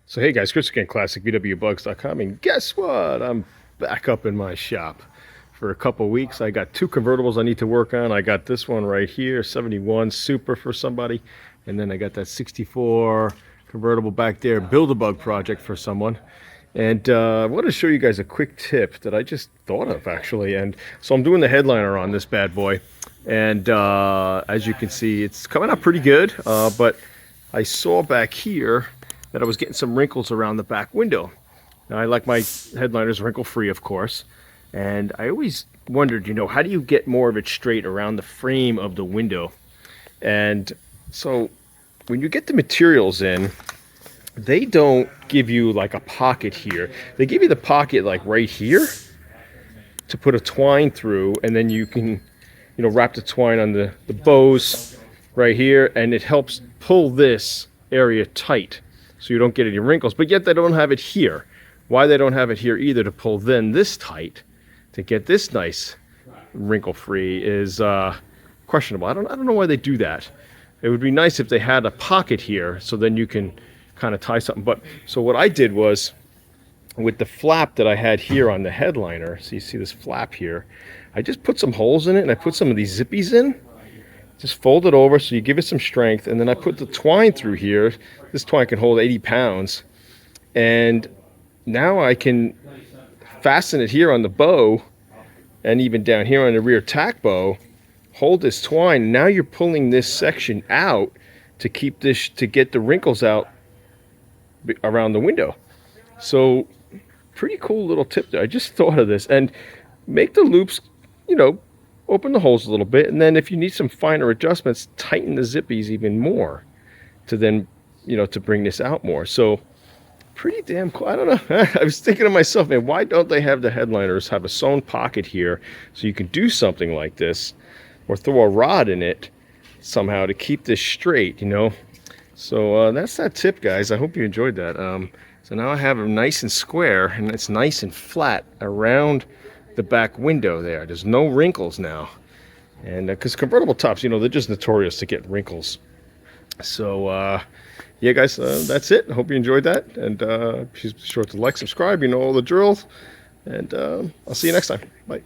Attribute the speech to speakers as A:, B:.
A: So hey guys, Chris again, classicvwbugs.com, and guess what? I'm back up in my shop for a couple weeks. I got two convertibles I need to work on. I got this one right here, 71 Super for somebody, and then I got that 64 convertible back there, Build-A-Bug project for someone. And I want to show you guys a quick tip that I just thought of actually. And so I'm doing the headliner on this bad boy, and as you can see, it's coming out pretty good, but I saw back here that I was getting some wrinkles around the back window. Now, I like my headliners wrinkle-free, of course, and I always wondered, how do you get more of it straight around the frame of the window? And so when you get the materials in, they don't give you like a pocket here. They give you the pocket like right here to put a twine through, and then you can, wrap the twine on the bows right here, and it helps pull this area tight so you don't get any wrinkles. But yet they don't have it here. Why they don't have it here either to pull then this tight to get this nice wrinkle free is questionable. I don't know why they do that. It would be nice if they had a pocket here so then you can kind of tie something. But so what I did was, with the flap that I had here on the headliner, so you see this flap here, I just put some holes in it, and I put some of these zippies in. Just fold it over so you give it some strength, and then I put the twine through here. This twine can hold 80 pounds, and now I can fasten it here on the bow, and even down here on the rear tack bow. Hold this twine. Now you're pulling this section out to keep this, to get the wrinkles out around the window. So pretty cool little tip there. I just thought of this. And make the loops, open the holes a little bit, and then if you need some finer adjustments, tighten the zippies even more to then, to bring this out more. So pretty damn cool. I don't know. I was thinking to myself, man, why don't they have the headliners have a sewn pocket here so you can do something like this, or throw a rod in it somehow to keep this straight, So that's that tip, guys. I hope you enjoyed that. So now I have them nice and square, and it's nice and flat around the back window there. There's no wrinkles now. And because convertible tops, they're just notorious to get wrinkles. So yeah, guys, that's it. I hope you enjoyed that. And be sure to like, subscribe, all the drills. And I'll see you next time. Bye.